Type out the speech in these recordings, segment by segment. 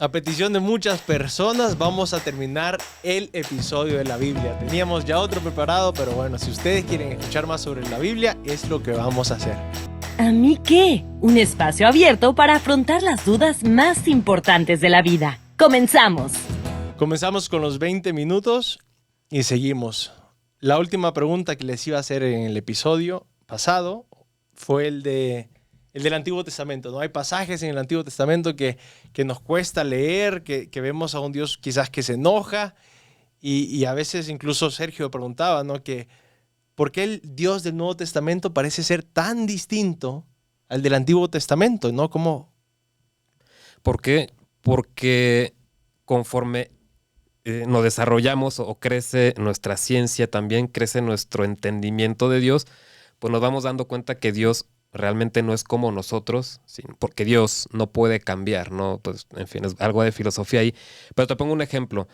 A petición de muchas personas vamos a terminar el episodio de la Biblia. Teníamos ya otro preparado, pero bueno, si ustedes quieren escuchar más sobre la Biblia, es lo que vamos a hacer. ¿A mí qué? Un espacio abierto para afrontar las dudas más importantes de la vida. ¡Comenzamos! Comenzamos con los 20 minutos y seguimos. La última pregunta que les iba a hacer en el episodio pasado fue el del Antiguo Testamento, ¿no? Hay pasajes en el Antiguo Testamento que nos cuesta leer, que vemos a un Dios quizás que se enoja y a veces incluso Sergio preguntaba, ¿no? Que ¿por qué el Dios del Nuevo Testamento parece ser tan distinto al del Antiguo Testamento, ¿no? ¿Cómo? ¿Por qué? Porque conforme nos desarrollamos o crece nuestra ciencia, también crece nuestro entendimiento de Dios, pues nos vamos dando cuenta que Dios realmente no es como nosotros, porque Dios no puede cambiar, ¿no? Pues, en fin, es algo de filosofía ahí. Pero te pongo un ejemplo.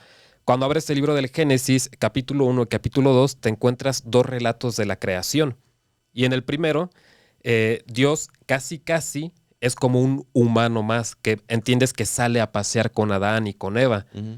Cuando abres el libro del Génesis, capítulo 1 y capítulo 2, te encuentras dos relatos de la creación. Y en el primero, Dios casi es como un humano más, que entiendes que sale a pasear con Adán y con Eva. Uh-huh.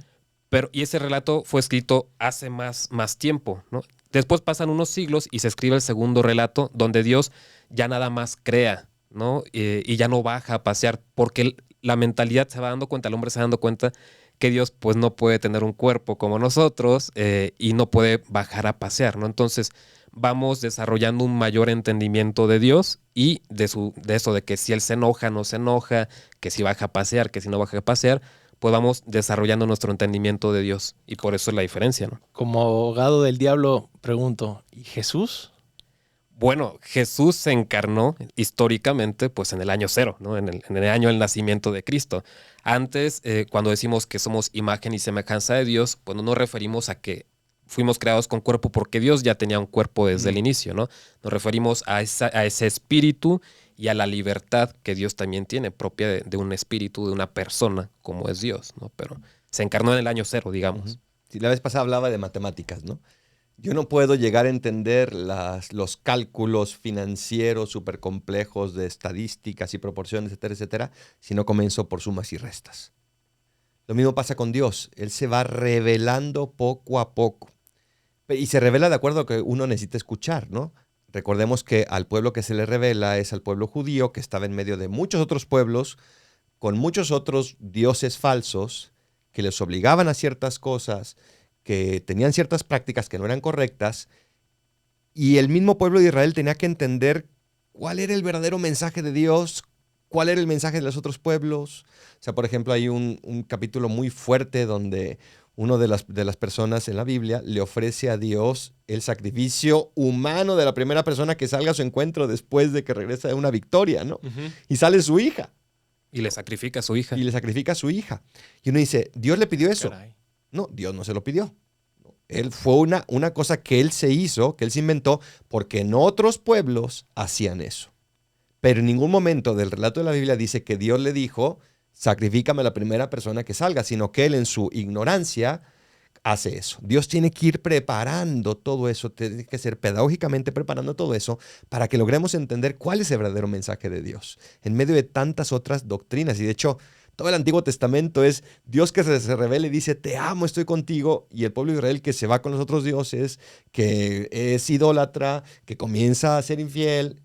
Y ese relato fue escrito hace más tiempo, ¿no? Después pasan unos siglos y se escribe el segundo relato donde Dios ya nada más crea, ¿no? Y ya no baja a pasear porque la mentalidad se va dando cuenta, el hombre se va dando cuenta que Dios pues no puede tener un cuerpo como nosotros y no puede bajar a pasear, ¿no? Entonces vamos desarrollando un mayor entendimiento de Dios y de eso de que si Él se enoja, no se enoja, que si baja a pasear, que si no baja a pasear, pues vamos desarrollando nuestro entendimiento de Dios. Y por eso es la diferencia, ¿no? Como abogado del diablo, pregunto, ¿y Jesús? Bueno, Jesús se encarnó históricamente pues en el año cero, ¿no? En el año del nacimiento de Cristo. Antes, cuando decimos que somos imagen y semejanza de Dios, pues no nos referimos a que fuimos creados con cuerpo porque Dios ya tenía un cuerpo desde el inicio, ¿no? Nos referimos a ese espíritu y a la libertad que Dios también tiene, propia de un espíritu, de una persona, como es Dios, ¿no? Pero se encarnó en el año cero, digamos. Sí, la vez pasada hablaba de matemáticas, ¿no? Yo no puedo llegar a entender los cálculos financieros súper complejos de estadísticas y proporciones, etcétera, etcétera, si no comienzo por sumas y restas. Lo mismo pasa con Dios. Él se va revelando poco a poco. Y se revela de acuerdo a lo que uno necesita escuchar, ¿no? Recordemos que al pueblo que se le revela es al pueblo judío, que estaba en medio de muchos otros pueblos, con muchos otros dioses falsos, que les obligaban a ciertas cosas, que tenían ciertas prácticas que no eran correctas, y el mismo pueblo de Israel tenía que entender cuál era el verdadero mensaje de Dios, cuál era el mensaje de los otros pueblos. O sea, por ejemplo, hay un capítulo muy fuerte donde uno de las personas en la Biblia le ofrece a Dios el sacrificio humano de la primera persona que salga a su encuentro después de que regresa de una victoria, ¿no? Uh-huh. Y sale su hija. Y le sacrifica a su hija. Y le sacrifica a su hija. Y uno dice, ¿Dios le pidió eso? Caray. No, Dios no se lo pidió. Él fue una cosa que él se hizo, que él se inventó, porque en otros pueblos hacían eso. Pero en ningún momento del relato de la Biblia dice que Dios le dijo, sacrifícame a la primera persona que salga, sino que él en su ignorancia hace eso. Dios tiene que ir preparando todo eso, tiene que ser pedagógicamente preparando todo eso para que logremos entender cuál es el verdadero mensaje de Dios en medio de tantas otras doctrinas. Y de hecho, todo el Antiguo Testamento es Dios que se revela y dice, te amo, estoy contigo. Y el pueblo de Israel que se va con los otros dioses, que es idólatra, que comienza a ser infiel.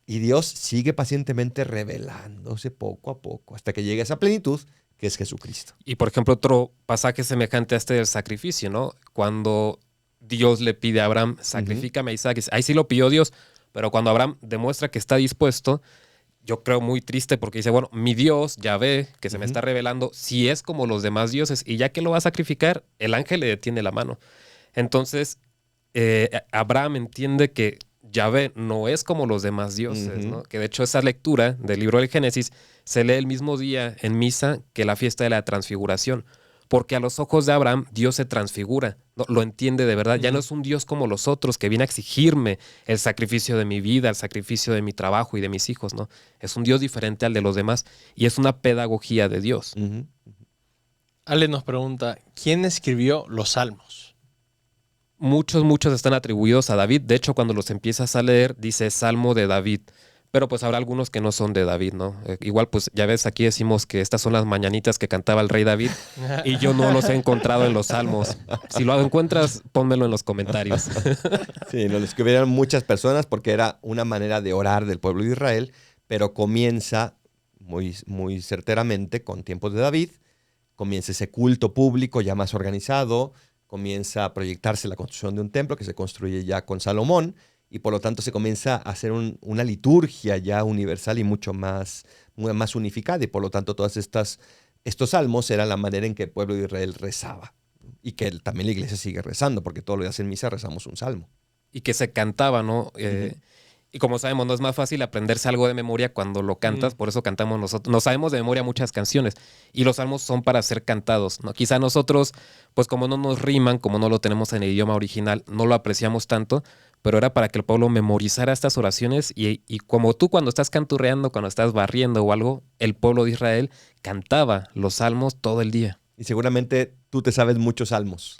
Y Dios sigue pacientemente revelándose poco a poco hasta que llegue a esa plenitud que es Jesucristo. Y por ejemplo, otro pasaje semejante a este del sacrificio, ¿no? Cuando Dios le pide a Abraham, sacrifícame a Isaac. Ahí sí lo pidió Dios, pero cuando Abraham demuestra que está dispuesto, yo creo muy triste porque dice, bueno, mi Dios, Yahvé, que se me está revelando, si es como los demás dioses, y ya que lo va a sacrificar, el ángel le detiene la mano. Entonces, Abraham entiende que Yahvé no es como los demás dioses, ¿no? Que de hecho esa lectura del libro del Génesis se lee el mismo día en misa que la fiesta de la transfiguración, porque a los ojos de Abraham Dios se transfigura, ¿no? Lo entiende de verdad, ya no es un Dios como los otros que viene a exigirme el sacrificio de mi vida, el sacrificio de mi trabajo y de mis hijos, ¿no? Es un Dios diferente al de los demás y es una pedagogía de Dios. Ale nos pregunta, ¿quién escribió los Salmos? Muchos están atribuidos a David. De hecho, cuando los empiezas a leer, dice Salmo de David. Pero pues habrá algunos que no son de David, ¿no? Igual pues ya ves, aquí decimos que estas son las mañanitas que cantaba el rey David y yo no los he encontrado en los salmos. Si lo encuentras, pónmelo en los comentarios. Sí, lo escribieron muchas personas porque era una manera de orar del pueblo de Israel, pero comienza muy, muy certeramente con tiempos de David, comienza ese culto público ya más organizado, comienza a proyectarse la construcción de un templo que se construye ya con Salomón, y por lo tanto se comienza a hacer una liturgia ya universal y mucho más, más unificada, y por lo tanto estos salmos eran la manera en que el pueblo de Israel rezaba, y que también la iglesia sigue rezando, porque todos los días en misa rezamos un salmo. Y que se cantaba, ¿no? Y como sabemos, no es más fácil aprenderse algo de memoria cuando lo cantas, por eso cantamos nosotros. Nos sabemos de memoria muchas canciones y los salmos son para ser cantados, ¿no? Quizá nosotros, pues como no nos riman, como no lo tenemos en el idioma original, no lo apreciamos tanto, pero era para que el pueblo memorizara estas oraciones y como tú cuando estás canturreando, cuando estás barriendo o algo, el pueblo de Israel cantaba los salmos todo el día. Y seguramente tú te sabes muchos salmos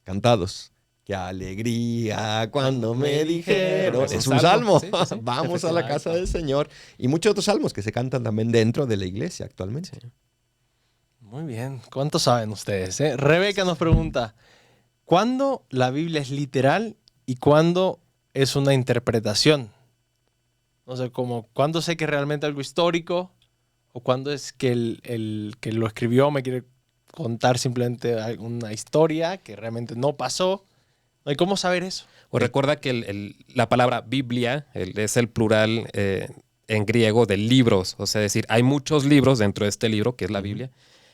cantados. ¡Qué alegría cuando me dijeron! Es un salmo. Sí, sí. Vamos a la casa del Señor. Y muchos otros salmos que se cantan también dentro de la iglesia actualmente. Sí. Muy bien. ¿Cuánto saben ustedes? Rebeca nos pregunta, ¿cuándo la Biblia es literal y cuándo es una interpretación? No sé, como cuándo sé que es realmente algo histórico o cuándo es que el que lo escribió me quiere contar simplemente una historia que realmente no pasó. ¿Y cómo saber eso? Pues recuerda que la palabra Biblia es el plural en griego de libros. O sea, es decir, hay muchos libros dentro de este libro, que es la Biblia.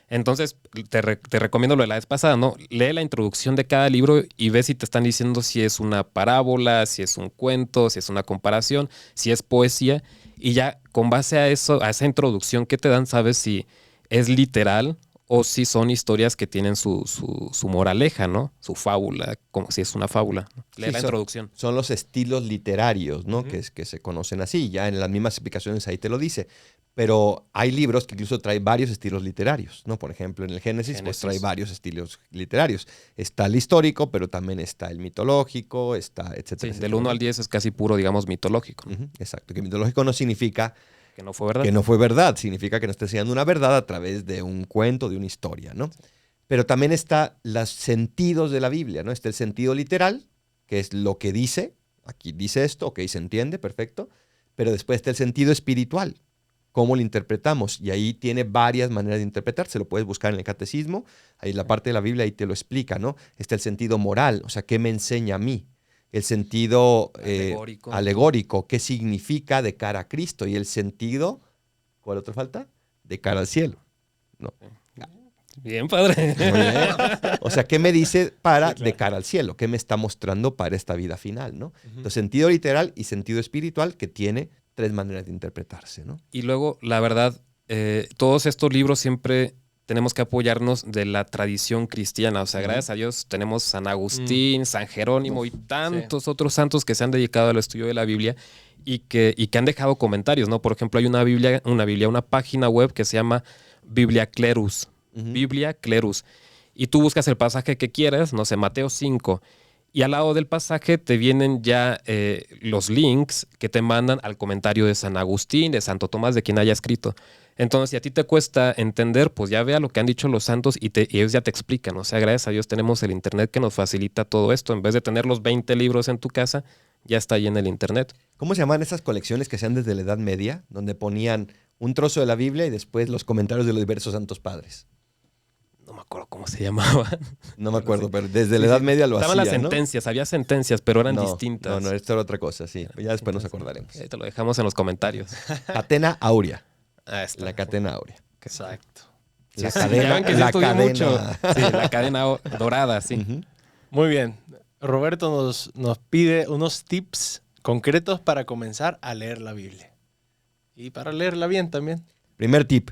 Entonces, te recomiendo lo de la vez pasada, ¿no? Lee la introducción de cada libro y ve si te están diciendo si es una parábola, si es un cuento, si es una comparación, si es poesía. Y ya con base a eso, a esa introducción que te dan, sabes si es literal o si son historias que tienen su moraleja, ¿no? Su fábula, como si es una fábula. Lee la introducción. Son los estilos literarios, ¿no? Que se conocen así. Ya en las mismas explicaciones ahí te lo dice. Pero hay libros que incluso traen varios estilos literarios, ¿no? Por ejemplo, en el Génesis, pues trae varios estilos literarios. Está el histórico, pero también está el mitológico, está, etcétera. Sí, del 1 al 10 es casi puro, digamos, mitológico. Exacto. Que mitológico no significa que no fue verdad. Que no fue verdad. Significa que nos está enseñando una verdad a través de un cuento, de una historia, ¿no? Sí. Pero también está los sentidos de la Biblia, ¿no? Está el sentido literal, que es lo que dice. Aquí dice esto, ok, se entiende, perfecto. Pero después está el sentido espiritual. ¿Cómo lo interpretamos? Y ahí tiene varias maneras de interpretarse. Lo puedes buscar en el catecismo. Ahí la parte de la Biblia ahí te lo explica, ¿no? Está el sentido moral, o sea, ¿qué me enseña a mí? El sentido alegórico, qué significa de cara a Cristo. Y el sentido, ¿cuál otro falta? De cara al cielo. No. Bien, padre. Muy bien. O sea, ¿qué me dice de cara al cielo? ¿Qué me está mostrando para esta vida final, ¿no? Entonces, sentido literal y sentido espiritual, que tiene 3 maneras de interpretarse, ¿no? Y luego, la verdad, todos estos libros siempre tenemos que apoyarnos de la tradición cristiana. O sea, gracias a Dios tenemos San Agustín, San Jerónimo y tantos otros santos que se han dedicado al estudio de la Biblia y que han dejado comentarios, ¿no? Por ejemplo, hay una página web que se llama Biblia Clerus. Biblia Clerus. Y tú buscas el pasaje que quieras, no sé, Mateo 5. Y al lado del pasaje te vienen ya los links que te mandan al comentario de San Agustín, de Santo Tomás, de quien haya escrito. Entonces, si a ti te cuesta entender, pues ya vea lo que han dicho los santos y ellos ya te explican. O sea, gracias a Dios tenemos el internet que nos facilita todo esto. En vez de tener los 20 libros en tu casa, ya está ahí en el internet. ¿Cómo se llaman esas colecciones que sean desde la Edad Media, donde ponían un trozo de la Biblia y después los comentarios de los diversos santos padres? No me acuerdo cómo se llamaban. No me acuerdo, pero desde la Edad Media lo hacían, estaban las sentencias, ¿no? Había sentencias, pero eran distintas. No, esto era otra cosa, sí. Ya después nos acordaremos. Te lo dejamos en los comentarios. Catena áurea. Está. La catena áurea. Exacto. La cadena. Sí, la cadena dorada, sí. Muy bien. Roberto nos pide unos tips concretos para comenzar a leer la Biblia. Y para leerla bien también. Primer tip,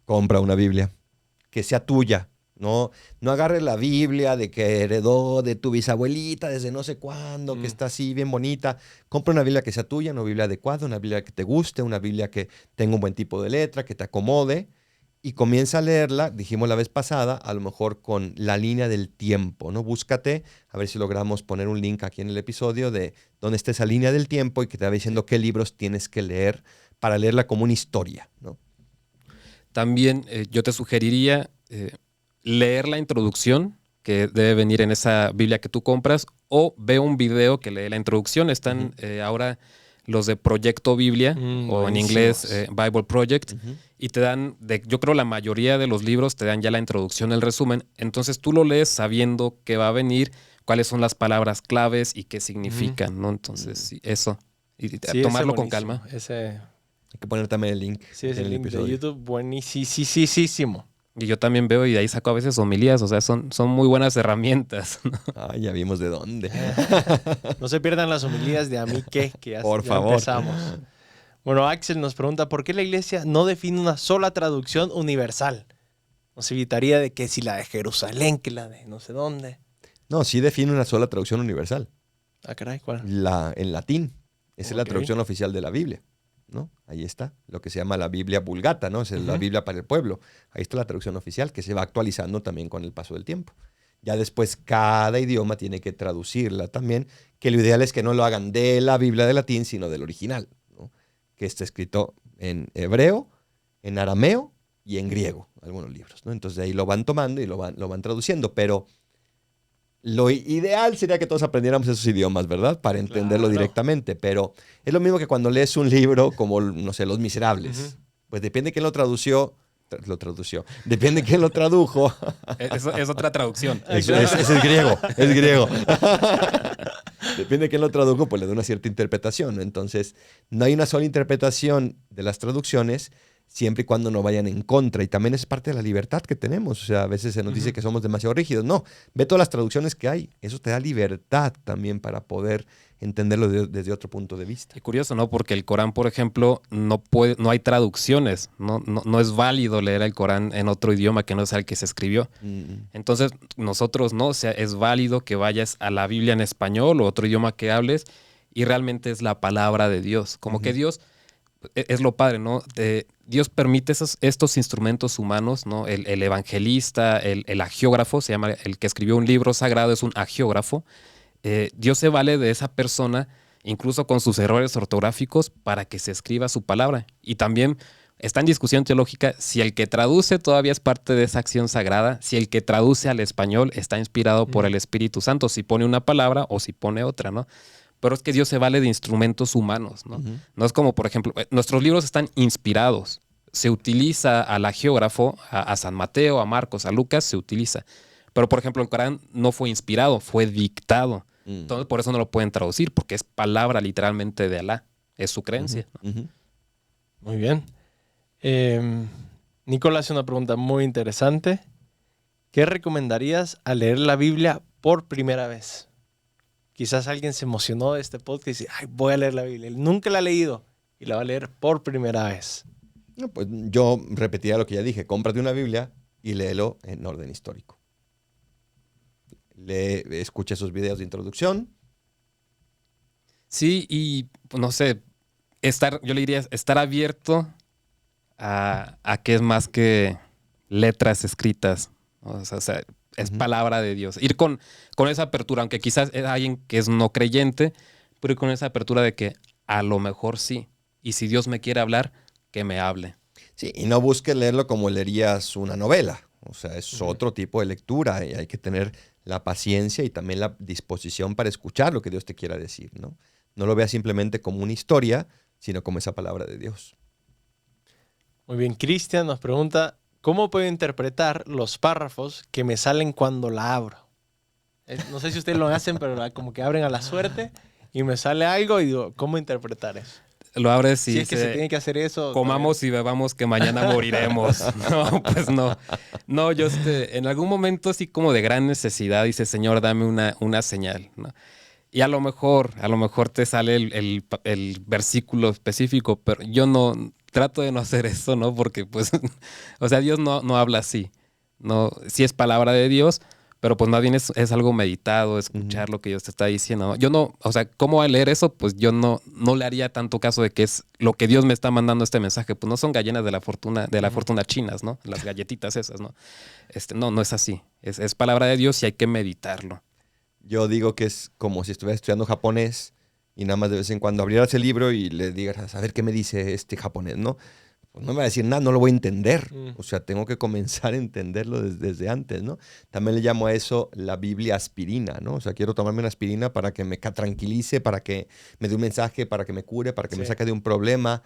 compra una Biblia. Que sea tuya. No agarres la Biblia de que heredó de tu bisabuelita desde no sé cuándo, que está así bien bonita. Compra una Biblia que sea tuya, una Biblia adecuada, una Biblia que te guste, una Biblia que tenga un buen tipo de letra, que te acomode. y comienza a leerla, dijimos la vez pasada, a lo mejor con la línea del tiempo, ¿no? Búscate, a ver si logramos poner un link aquí en el episodio de donde está esa línea del tiempo y que te va diciendo qué libros tienes que leer para leerla como una historia, ¿no? También yo te sugeriría leer la introducción que debe venir en esa Biblia que tú compras, o ve un video que lee la introducción. Están ahora los de Proyecto Biblia, o en inglés Bible Project, y te dan, yo creo la mayoría de los libros te dan ya la introducción, el resumen. Entonces tú lo lees sabiendo qué va a venir, cuáles son las palabras claves y qué significan, ¿no? Entonces, sí, eso. Y Sí, tomarlo ese con buenísimo. calma. Hay que poner también el link. Sí, ese en el link de episodio. YouTube, buenísimo. Y yo también veo y de ahí saco a veces homilías, o sea, son muy buenas herramientas, ¿no? Ay, ya vimos de dónde. No se pierdan las homilías de a mí que ya, Por ya favor. empezamos. Bueno, Axel nos pregunta, ¿por qué la iglesia no define una sola traducción universal? Nos evitaría de que si la de Jerusalén, que la de no sé dónde. No, sí define una sola traducción universal. Ah, caray, ¿cuál? En latín. Esa es la Ok. traducción oficial de la Biblia, ¿no? Ahí está, lo que se llama la Biblia Vulgata, ¿no? Es la Biblia para el pueblo. Ahí está la traducción oficial que se va actualizando también con el paso del tiempo. Ya después cada idioma tiene que traducirla también, que lo ideal es que no lo hagan de la Biblia de latín, sino del original, ¿no? Que está escrito en hebreo, en arameo y en griego, algunos libros, ¿no? Entonces de ahí lo van tomando y lo van traduciendo, pero lo ideal sería que todos aprendiéramos esos idiomas, ¿verdad? Para entenderlo Claro. directamente, pero es lo mismo que cuando lees un libro como, no sé, Los Miserables. Pues depende de quién lo tradució, depende de quién lo tradujo. Eso es otra traducción. Es griego, es griego. Depende de quién lo tradujo, pues le da una cierta interpretación, ¿no? Entonces, no hay una sola interpretación de las traducciones, siempre y cuando no vayan en contra. Y también es parte de la libertad que tenemos. O sea, a veces se nos dice que somos demasiado rígidos. No, ve todas las traducciones que hay. Eso te da libertad también para poder entenderlo desde otro punto de vista. Y curioso, ¿no? Porque el Corán, por ejemplo, no hay traducciones. No es válido leer el Corán en otro idioma que no sea el que se escribió. Entonces, nosotros no. O sea, es válido que vayas a la Biblia en español o otro idioma que hables y realmente es la palabra de Dios. Como que Dios, es lo padre, ¿no? Dios permite estos instrumentos humanos, ¿no? El evangelista, el agiógrafo, se llama, el que escribió un libro sagrado es un agiógrafo. Dios se vale de esa persona, incluso con sus errores ortográficos, para que se escriba su palabra. Y también está en discusión teológica si el que traduce todavía es parte de esa acción sagrada, si el que traduce al español está inspirado por el Espíritu Santo, si pone una palabra o si pone otra, ¿no? Pero es que Dios se vale de instrumentos humanos, ¿no? No es como, por ejemplo, nuestros libros están inspirados. Se utiliza al agiógrafo, a San Mateo, a Marcos, a Lucas, se utiliza. Pero, por ejemplo, el Corán no fue inspirado, fue dictado. Entonces, por eso no lo pueden traducir, porque es palabra literalmente de Alá. Es su creencia. Muy bien. Nicolás hace una pregunta muy interesante. ¿Qué recomendarías al leer la Biblia por primera vez? Quizás alguien se emocionó de este podcast y dice, ay, voy a leer la Biblia. Él nunca la ha leído y la va a leer por primera vez. No, pues yo repetiría lo que ya dije. Cómprate una Biblia y léelo en orden histórico. Escucha esos videos de introducción. Sí, y pues, no sé, yo le diría estar abierto a que es más que letras escritas. O sea, es palabra de Dios. Ir con esa apertura, aunque quizás es alguien que es no creyente, pero ir con esa apertura de que a lo mejor sí. Y si Dios me quiere hablar, que me hable. Sí, y no busques leerlo como leerías una novela. O sea, es otro tipo de lectura y hay que tener la paciencia y también la disposición para escuchar lo que Dios te quiera decir, ¿no? No lo veas simplemente como una historia, sino como esa palabra de Dios. Muy bien, Cristian nos pregunta, ¿cómo puedo interpretar los párrafos que me salen cuando la abro? No sé si ustedes lo hacen, pero como que abren a la suerte y me sale algo y digo, ¿cómo interpretar eso? Lo abres y Si es que se tiene que hacer eso. comamos y bebamos que mañana moriremos. No, pues no. No, yo en algún momento sí como de gran necesidad dice, Señor, dame una señal, ¿no? Y a lo mejor te sale el versículo específico, pero yo no trato de no hacer eso, ¿no? Porque pues, o sea, Dios no habla así. No, sí es palabra de Dios, Pero pues más bien es algo meditado, escuchar lo que Dios te está diciendo, ¿no? Yo no, o sea, ¿cómo al leer eso? Pues yo no le haría tanto caso de que es lo que Dios me está mandando este mensaje. Pues no son gallinas de la fortuna chinas, ¿no? Las galletitas esas, ¿no? No es así. Es palabra de Dios y hay que meditarlo. Yo digo que es como si estuvieras estudiando japonés y nada más de vez en cuando abrieras el libro y le digas, a ver qué me dice este japonés, ¿no? Pues no me va a decir nada, no lo voy a entender. O sea, tengo que comenzar a entenderlo desde antes, ¿no? También le llamo a eso la Biblia aspirina, ¿no? O sea, quiero tomarme una aspirina para que me tranquilice, para que me dé un mensaje, para que me cure, para que me saque de un problema.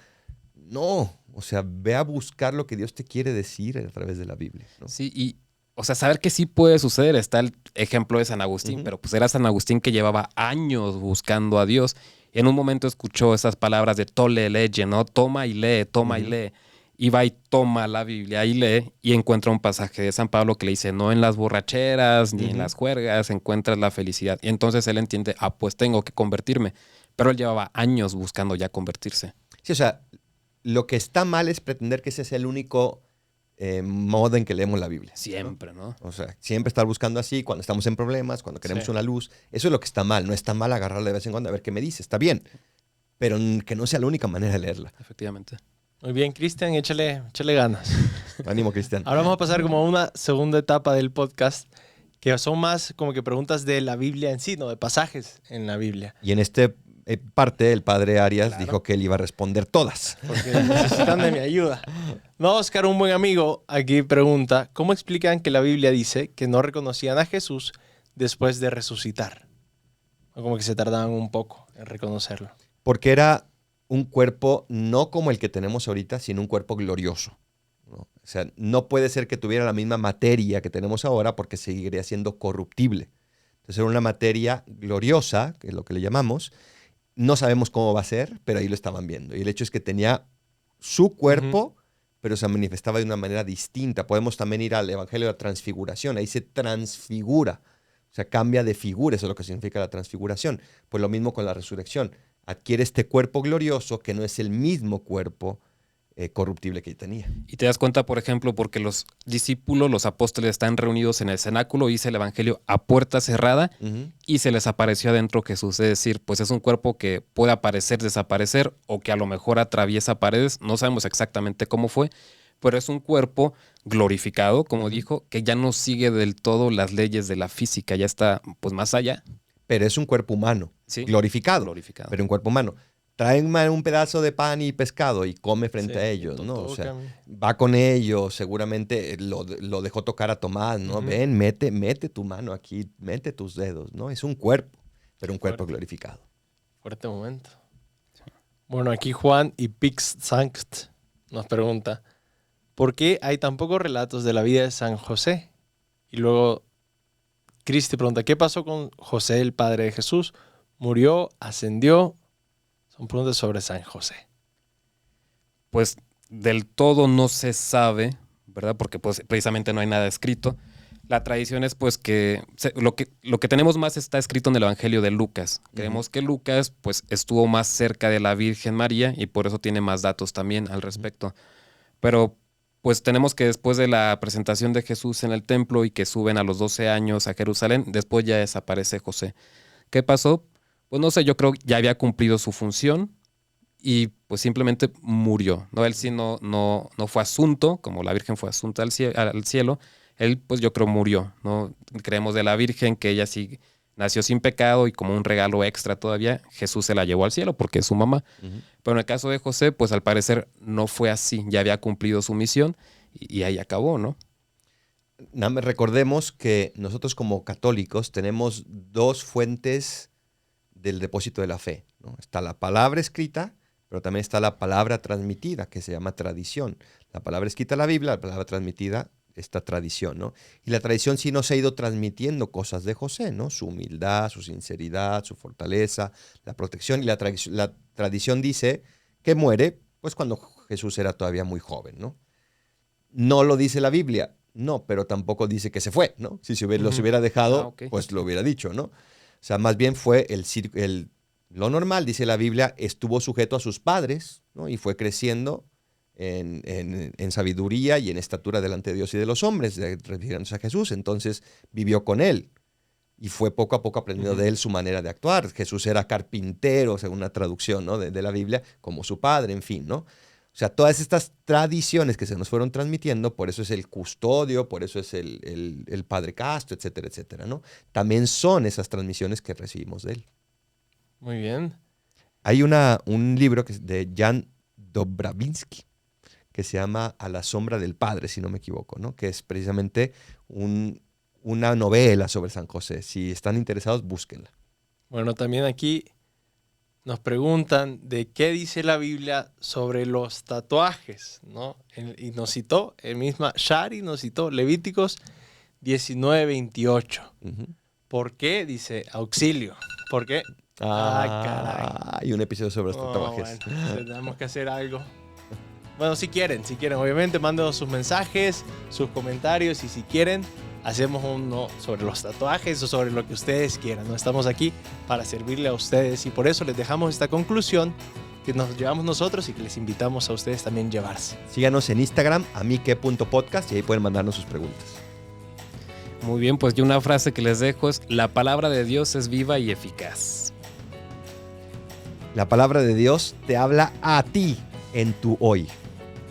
No, o sea, ve a buscar lo que Dios te quiere decir a través de la Biblia, ¿no? Sí, y o sea, saber que sí puede suceder. Está el ejemplo de San Agustín, pero pues era San Agustín que llevaba años buscando a Dios. Y en un momento escuchó esas palabras de tole, leye, ¿no? Toma y lee, toma y lee. Y va y toma la Biblia y lee y encuentra un pasaje de San Pablo que le dice, no en las borracheras ni en las juergas encuentras la felicidad. Y entonces él entiende, pues tengo que convertirme. Pero él llevaba años buscando ya convertirse. Sí, o sea, lo que está mal es pretender que ese es el único modo en que leemos la Biblia. Siempre, ¿no? O sea, siempre estar buscando así, cuando estamos en problemas, cuando queremos una luz. Eso es lo que está mal. No está mal agarrarla de vez en cuando a ver qué me dice. Está bien. Pero que no sea la única manera de leerla. Efectivamente. Muy bien, Cristian, échale ganas. Ánimo, Cristian. Ahora vamos a pasar como a una segunda etapa del podcast, que son más como que preguntas de la Biblia en sí, no de pasajes en la Biblia. Y en este parte, el padre Arias dijo que él iba a responder todas. Porque necesitan de mi ayuda. No, Oscar, un buen amigo, aquí pregunta, ¿cómo explican que la Biblia dice que no reconocían a Jesús después de resucitar? O como que se tardaban un poco en reconocerlo. Porque era un cuerpo no como el que tenemos ahorita, sino un cuerpo glorioso, ¿no? O sea, no puede ser que tuviera la misma materia que tenemos ahora porque seguiría siendo corruptible. Entonces era una materia gloriosa, que es lo que le llamamos. No sabemos cómo va a ser, pero ahí lo estaban viendo. Y el hecho es que tenía su cuerpo, pero se manifestaba de una manera distinta. Podemos también ir al Evangelio de la Transfiguración. Ahí se transfigura. O sea, cambia de figura. Eso es lo que significa la transfiguración. Pues lo mismo con la resurrección. Adquiere este cuerpo glorioso que no es el mismo cuerpo corruptible que tenía. Y te das cuenta, por ejemplo, porque los discípulos, los apóstoles están reunidos en el cenáculo, dice el Evangelio, a puerta cerrada, y se les apareció adentro Jesús. Es decir, pues es un cuerpo que puede aparecer, desaparecer, o que a lo mejor atraviesa paredes. No sabemos exactamente cómo fue, pero es un cuerpo glorificado, como dijo, que ya no sigue del todo las leyes de la física, ya está pues más allá. Pero es un cuerpo humano, Sí, glorificado, pero un cuerpo humano. Traen un pedazo de pan y pescado y come frente a ellos, ¿no? O sea, va con ellos, seguramente lo dejó tocar a Tomás, ¿no? Ven, mete tu mano aquí, mete tus dedos, ¿no? Es un cuerpo, pero un cuerpo glorificado. Fuerte momento. Bueno, aquí Juan y Pix Sankt nos pregunta, ¿por qué hay tan pocos relatos de la vida de San José? Y luego Cristi pregunta, ¿qué pasó con José, el padre de Jesús? ¿Murió? ¿Ascendió? Son preguntas sobre San José. Pues del todo no se sabe, ¿verdad? Porque pues, precisamente no hay nada escrito. La tradición es pues que lo que tenemos más está escrito en el Evangelio de Lucas. Creemos que Lucas pues estuvo más cerca de la Virgen María y por eso tiene más datos también al respecto. Pero pues tenemos que después de la presentación de Jesús en el templo y que suben a los 12 años a Jerusalén, después ya desaparece José. ¿Qué pasó? Pues no sé, yo creo que ya había cumplido su función y pues simplemente murió, ¿no? Él sí no fue asunto, como la Virgen fue asunta al cielo. Él, pues yo creo, murió, ¿no? Creemos de la Virgen que ella sí nació sin pecado y como un regalo extra todavía, Jesús se la llevó al cielo porque es su mamá. Pero en el caso de José, pues al parecer no fue así, ya había cumplido su misión y ahí acabó, ¿no? Recordemos que nosotros como católicos tenemos dos fuentes del depósito de la fe, ¿no? Está la palabra escrita, pero también está la palabra transmitida, que se llama tradición. La palabra escrita, la Biblia, la palabra transmitida, esta tradición, ¿no? Y la tradición sí nos ha ido transmitiendo cosas de José, ¿no? Su humildad, su sinceridad, su fortaleza, la protección. Y la tradición dice que muere, pues, cuando Jesús era todavía muy joven, ¿no? No lo dice la Biblia, no, pero tampoco dice que se fue, ¿no? Si los hubiera dejado, pues lo hubiera dicho, ¿no? O sea, más bien fue lo normal, dice la Biblia, estuvo sujeto a sus padres, ¿no? Y fue creciendo en sabiduría y en estatura delante de Dios y de los hombres, refiriéndose a Jesús. Entonces vivió con él y fue poco a poco aprendiendo de él su manera de actuar. Jesús era carpintero, según una traducción, ¿no? de la Biblia, como su padre, en fin, ¿no? O sea, todas estas tradiciones que se nos fueron transmitiendo, por eso es el custodio, por eso es el padre casto, etcétera, etcétera, ¿no? También son esas transmisiones que recibimos de él. Muy bien. Hay un libro que es de Jan Dobravinsky que se llama A la sombra del Padre, si no me equivoco, ¿no? Que es precisamente una novela sobre San José. Si están interesados, búsquenla. Bueno, también aquí nos preguntan de qué dice la Biblia sobre los tatuajes, ¿no? Y nos citó, el misma Shari nos citó Levíticos 19:28. ¿Por qué? Dice auxilio. ¿Por qué? Caray. Hay un episodio sobre los tatuajes. Bueno, tenemos que hacer algo. Bueno, si quieren, obviamente mándenos sus mensajes, sus comentarios y si quieren, hacemos uno sobre los tatuajes o sobre lo que ustedes quieran. No estamos aquí para servirle a ustedes y por eso les dejamos esta conclusión que nos llevamos nosotros y que les invitamos a ustedes también llevarse. Síganos en Instagram, amique.podcast y ahí pueden mandarnos sus preguntas. Muy bien, pues yo una frase que les dejo es: la palabra de Dios es viva y eficaz. La palabra de Dios te habla a ti en tu hoy.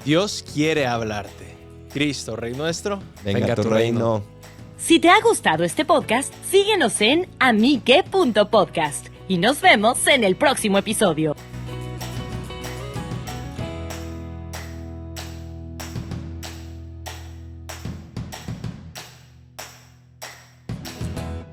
Dios quiere hablarte. Cristo, Rey nuestro, Venga tu reino. Si te ha gustado este podcast, síguenos en amique.podcast y nos vemos en el próximo episodio.